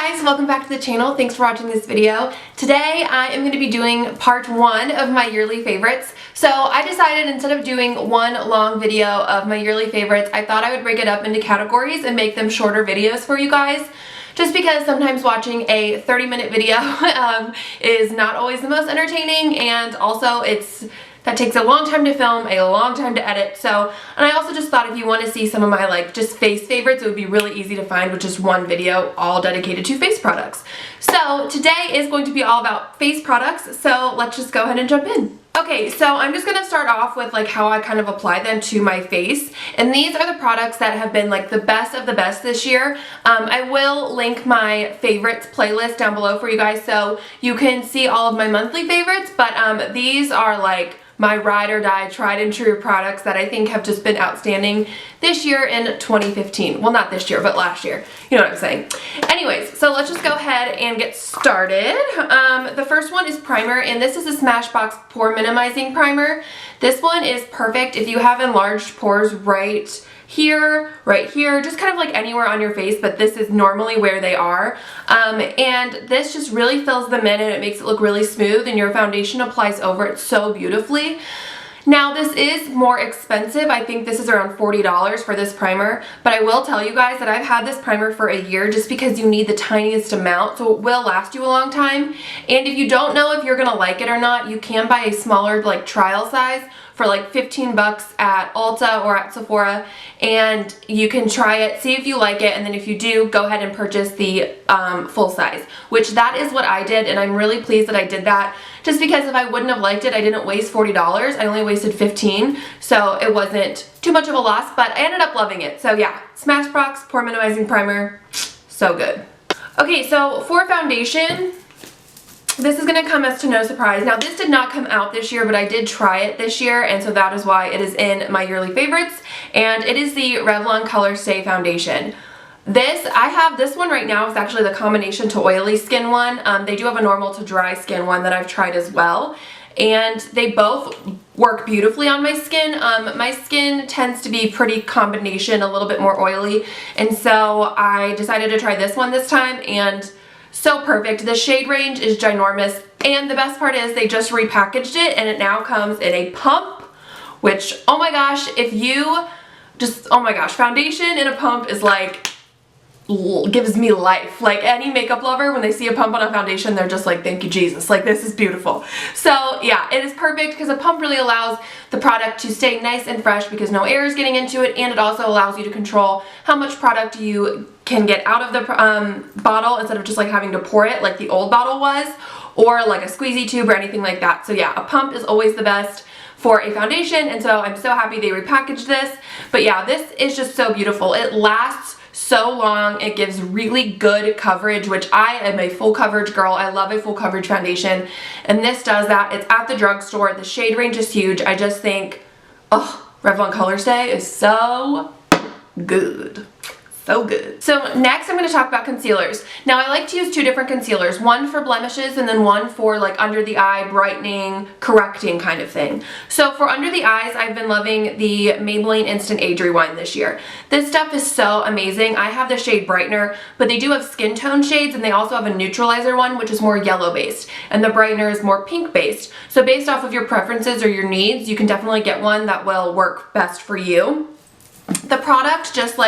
guys, welcome back to the channel. Thanks for watching this video. Today I am going to be doing part 1 of my yearly favorites. So I decided instead of doing one long video of my yearly favorites, I thought I would break it up into categories and make them shorter videos for you guys. Just because sometimes watching a 30-minute video is not always the most entertaining, and also that takes a long time to film, a long time to edit. And I also just thought if you want to see some of my just face favorites, it would be really easy to find with just one video all dedicated to face products. So today is going to be all about face products, so let's just go ahead and jump in. Okay, so I'm just going to start off with how I kind of apply them to my face. And these are the products that have been the best of the best this year. I will link my favorites playlist down below for you guys so you can see all of my monthly favorites, but these are my ride or die, tried and true products that I think have just been outstanding this year in 2015. Well, not this year, but last year. You know what I'm saying. Anyways, so let's just go ahead and get started. The first one is primer, and this is a Smashbox Pore Minimizing Primer. This one is perfect if you have enlarged pores right here, just kind of anywhere on your face, but this is normally where they are. And this just really fills them in and it makes it look really smooth, and your foundation applies over it so beautifully. Now this is more expensive. I think this is around $40 for this primer, but I will tell you guys that I've had this primer for a year just because you need the tiniest amount, so it will last you a long time. And if you don't know if you're gonna like it or not, you can buy a smaller trial size for 15 bucks at Ulta or at Sephora, and you can try it, see if you like it, and then if you do, go ahead and purchase the full size, which that is what I did, and I'm really pleased that I did that, just because if I wouldn't have liked it, I didn't waste $40, I only wasted $15, so it wasn't too much of a loss, but I ended up loving it. So yeah, Smashbox Pore Minimizing Primer, so good. Okay, so for foundation, this is going to come as to no surprise. Now this did not come out this year, but I did try it this year, and so that is why it is in my yearly favorites, and it is the Revlon Color Stay Foundation. I have this one right now. It's actually the combination to oily skin one. They do have a normal to dry skin one that I've tried as well, and they both work beautifully on my skin. My skin tends to be pretty combination, a little bit more oily, and so I decided to try this one this time, and so perfect. The shade range is ginormous, and the best part is they just repackaged it and it now comes in a pump, which, oh my gosh, oh my gosh, foundation in a pump is gives me life. Any makeup lover, when they see a pump on a foundation, they're just thank you Jesus, this is beautiful. So yeah, it is perfect because a pump really allows the product to stay nice and fresh because no air is getting into it, and it also allows you to control how much product you can get out of the bottle instead of just having to pour it like the old bottle was, or a squeezy tube or anything like that. So yeah, a pump is always the best for a foundation, and so I'm so happy they repackaged this. But yeah, this is just so beautiful. It lasts so long. It gives really good coverage, which I am a full coverage girl. I love a full coverage foundation, and this does that. It's at the drugstore. The shade range is huge. I just think, oh, Revlon Color Stay is so good. So good. So next I'm going to talk about concealers. Now I like to use two different concealers, one for blemishes and then one for under the eye brightening, correcting kind of thing. So for under the eyes, I've been loving the Maybelline Instant Age Rewind this year. This stuff is so amazing. I have the shade Brightener, but they do have skin tone shades, and they also have a neutralizer one, which is more yellow based, and the Brightener is more pink based. So based off of your preferences or your needs, you can definitely get one that will work best for you. The product just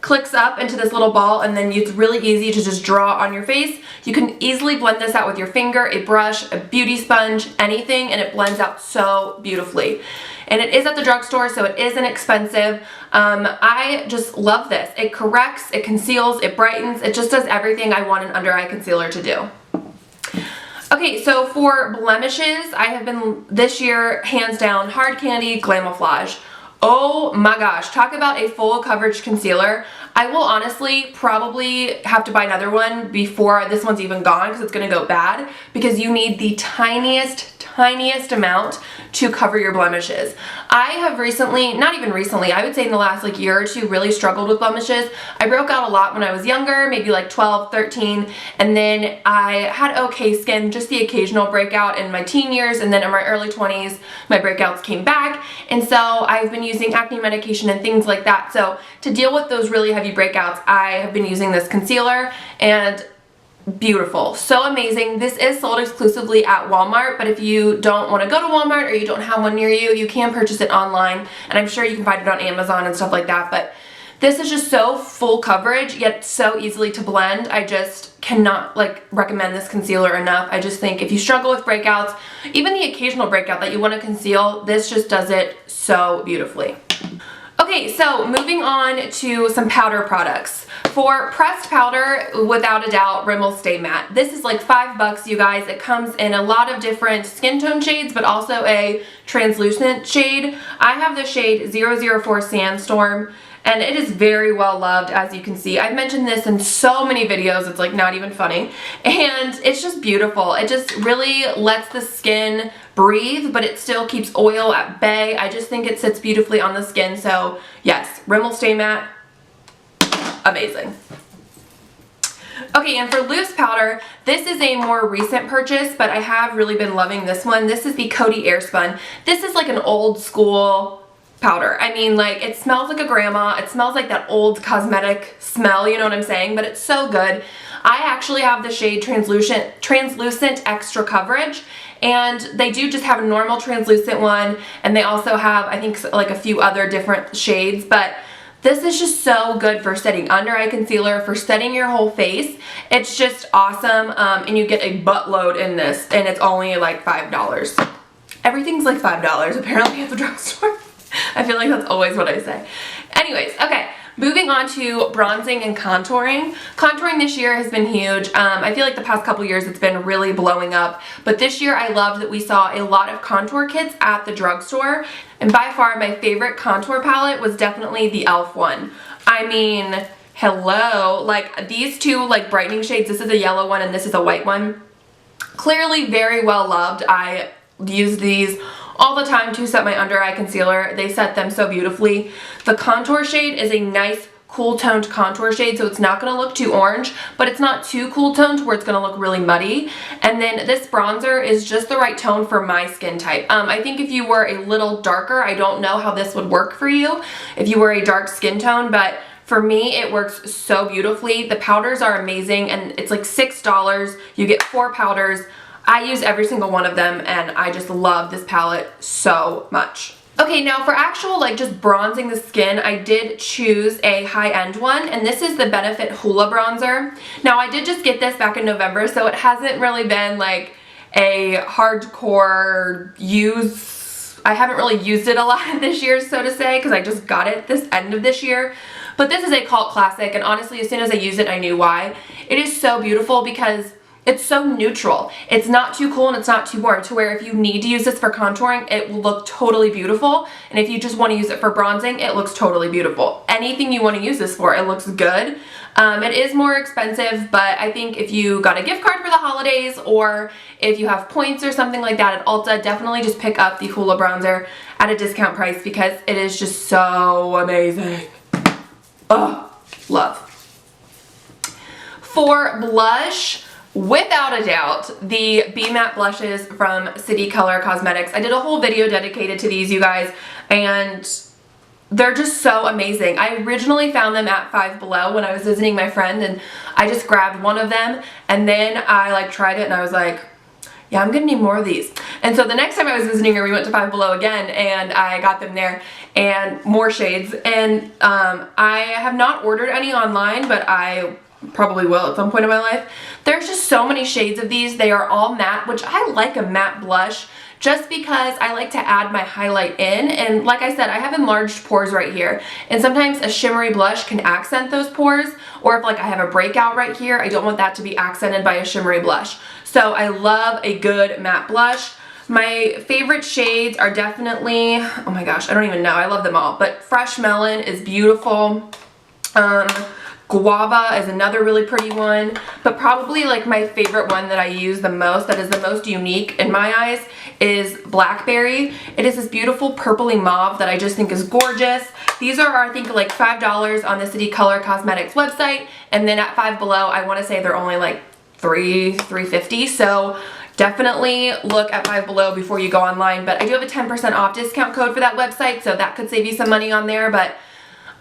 clicks up into this little ball, and then it's really easy to just draw on your face. You can easily blend this out with your finger, a brush, a beauty sponge, anything, and it blends out so beautifully. And it is at the drugstore, so it is inexpensive. I just love this. It corrects, it conceals, it brightens, it just does everything I want an under eye concealer to do. Okay, so for blemishes, I have been this year hands down Hard Candy Glamouflage. Oh my gosh, talk about a full coverage concealer. I will honestly probably have to buy another one before this one's even gone, because it's going to go bad, because you need the tiniest amount to cover your blemishes. I have recently, not even recently, I would say in the last year or two, really struggled with blemishes. I broke out a lot when I was younger, maybe 12, 13, and then I had okay skin, just the occasional breakout in my teen years, and then in my early 20s, my breakouts came back, and so I've been using acne medication and things like that. So to deal with those really heavy breakouts, I have been using this concealer, and beautiful, so amazing. This is sold exclusively at Walmart, but if you don't want to go to Walmart or you don't have one near you, you can purchase it online, and I'm sure you can find it on Amazon and stuff like that. But this is just so full coverage, yet so easily to blend. I just cannot like recommend this concealer enough. I just think if you struggle with breakouts, even the occasional breakout that you want to conceal, this just does it so beautifully. Okay, so moving on to some powder products. For pressed powder, without a doubt, Rimmel Stay Matte. This is like $5, you guys. It comes in a lot of different skin tone shades, but also a translucent shade. I have the shade 004 Sandstorm, and it is very well loved, as you can see. I've mentioned this in so many videos, it's like not even funny. And it's just beautiful. It just really lets the skin breathe, but it still keeps oil at bay. I just think it sits beautifully on the skin. So yes, Rimmel Stay Matte, amazing. Okay, and for loose powder, this is a more recent purchase, but I have really been loving this one. This is the Coty Airspun. This is like an old school powder. I mean, like, it smells like a grandma. It smells like that old cosmetic smell, you know what I'm saying? But it's so good. I actually have the shade Translucent Extra Coverage, and they do just have a normal translucent one, and they also have, I think, like a few other different shades, but this is just so good for setting under eye concealer, for setting your whole face. It's just awesome, and you get a buttload in this, and it's only like $5. Everything's like $5 apparently at the drugstore. I feel like that's always what I say. Anyways, okay, moving on to bronzing and contouring. Contouring this year has been huge. I feel like the past couple years it's been really blowing up, but this year I loved that we saw a lot of contour kits at the drugstore, and by far my favorite contour palette was definitely the e.l.f. one. I mean, hello, like these two like brightening shades, this is a yellow one and this is a white one. Clearly very well loved. I use these all the time to set my under eye concealer. They set them so beautifully. The contour shade is a nice cool toned contour shade, so it's not going to look too orange, but it's not too cool toned where it's going to look really muddy. And then this bronzer is just the right tone for my skin type. I think if you were a little darker, I don't know how this would work for you if you were a dark skin tone, but for me, it works so beautifully. The powders are amazing, and it's like $6. You get 4 powders. I use every single one of them, and I just love this palette so much. Okay, now for actual like just bronzing the skin, I did choose a high-end one, and this is the Benefit Hoola Bronzer. Now I did just get this back in November, so it hasn't really been like a hardcore use. I haven't really used it a lot this year, so to say, because I just got it this end of this year. But this is a cult classic, and honestly, as soon as I used it, I knew why. It is so beautiful because it's so neutral. It's not too cool and it's not too warm, to where if you need to use this for contouring, it will look totally beautiful. And if you just want to use it for bronzing, it looks totally beautiful. Anything you want to use this for, it looks good. It is more expensive, but I think if you got a gift card for the holidays, or if you have points or something like that at Ulta, definitely just pick up the Hoola Bronzer at a discount price because it is just so amazing. Oh, love. For blush, without a doubt, the Be Matte blushes from City Color Cosmetics. I did a whole video dedicated to these, you guys, and they're just so amazing. I originally found them at Five Below when I was visiting my friend, and I just grabbed one of them, and then I like tried it and I was like, yeah, I'm gonna need more of these. And so the next time I was visiting her, we went to Five Below again, and I got them there, and more shades. And I have not ordered any online, but I probably will at some point in my life. There's just so many shades of these. They are all matte, which I like a matte blush just because I like to add my highlight in. And like I said, I have enlarged pores right here, and sometimes a shimmery blush can accent those pores, or if like I have a breakout right here, I don't want that to be accented by a shimmery blush. So I love a good matte blush. My favorite shades are definitely, oh my gosh, I don't even know, I love them all, but Fresh Melon is beautiful. Guava is another really pretty one, but probably like my favorite one that I use the most, that is the most unique in my eyes, is Blackberry. It is this beautiful purpley mauve that I just think is gorgeous. These are, I think, like $5 on the City Color Cosmetics website, and then at Five Below, I want to say they're only like $3.50, so definitely look at Five Below before you go online. But I do have a 10% off discount code for that website, so that could save you some money on there. But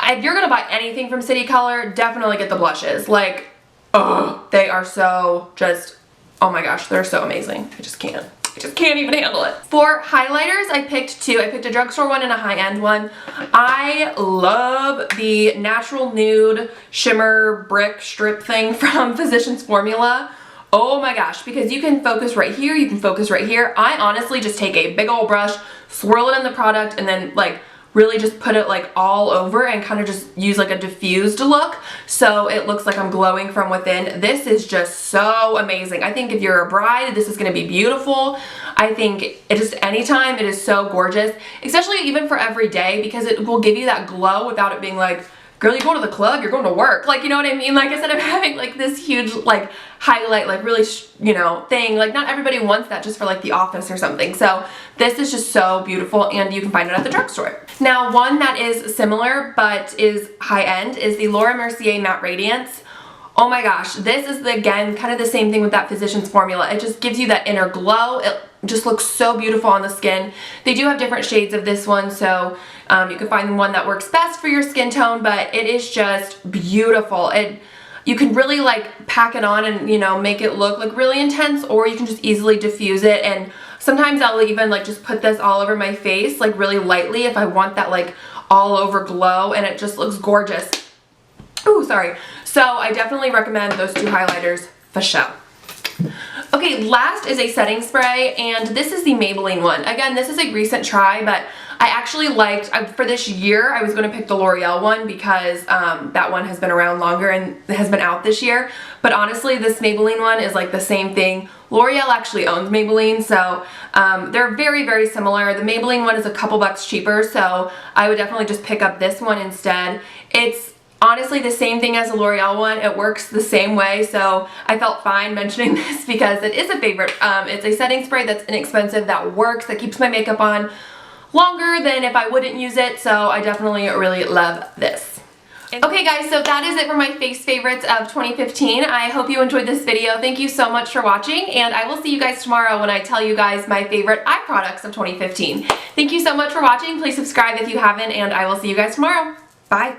if you're gonna buy anything from City Color, definitely get the blushes. Like, oh, they are so just, oh my gosh, they're so amazing. I just can't even handle it. For highlighters, I picked two. I picked a drugstore one and a high-end one. I love the Natural Nude Shimmer Brick Strip thing from Physicians Formula. Oh my gosh, because you can focus right here, you can focus right here. I honestly just take a big old brush, swirl it in the product, and then like really just put it like all over and kind of just use like a diffused look so it looks like I'm glowing from within. This is just so amazing. I think if you're a bride, this is going to be beautiful. I think it just anytime, it is so gorgeous, especially even for every day, because it will give you that glow without it being like, girl, you go to the club, you're going to work. Like, you know what I mean? Like, instead of having like this huge like highlight, like really, you know, thing, like not everybody wants that just for like the office or something. So this is just so beautiful, and you can find it at the drugstore. Now, one that is similar but is high-end is the Laura Mercier Matte Radiance. Oh my gosh, this is, again, kind of the same thing with that Physicians Formula. It just gives you that inner glow. It just looks so beautiful on the skin. They do have different shades of this one, so you can find one that works best for your skin tone, but it is just beautiful. You can really like pack it on and, you know, make it look like really intense, or you can just easily diffuse it. And sometimes I'll even like just put this all over my face, like really lightly, if I want that like all over glow, and it just looks gorgeous. Ooh, sorry. So I definitely recommend those two highlighters for sure. Okay, last is a setting spray, and this is the Maybelline one. Again, this is a recent try, but I actually liked, for this year, I was going to pick the L'Oreal one because that one has been around longer and has been out this year. But honestly, this Maybelline one is like the same thing. L'Oreal actually owns Maybelline, so they're very, very similar. The Maybelline one is a couple bucks cheaper, so I would definitely just pick up this one instead. It's honestly the same thing as the L'Oreal one. It works the same way, so I felt fine mentioning this because it is a favorite. It's a setting spray that's inexpensive, that works, that keeps my makeup on longer than if I wouldn't use it, so I definitely really love this. Okay guys, so that is it for my face favorites of 2015. I hope you enjoyed this video. Thank you so much for watching, and I will see you guys tomorrow when I tell you guys my favorite eye products of 2015. Thank you so much for watching. Please subscribe if you haven't, and I will see you guys tomorrow. Bye.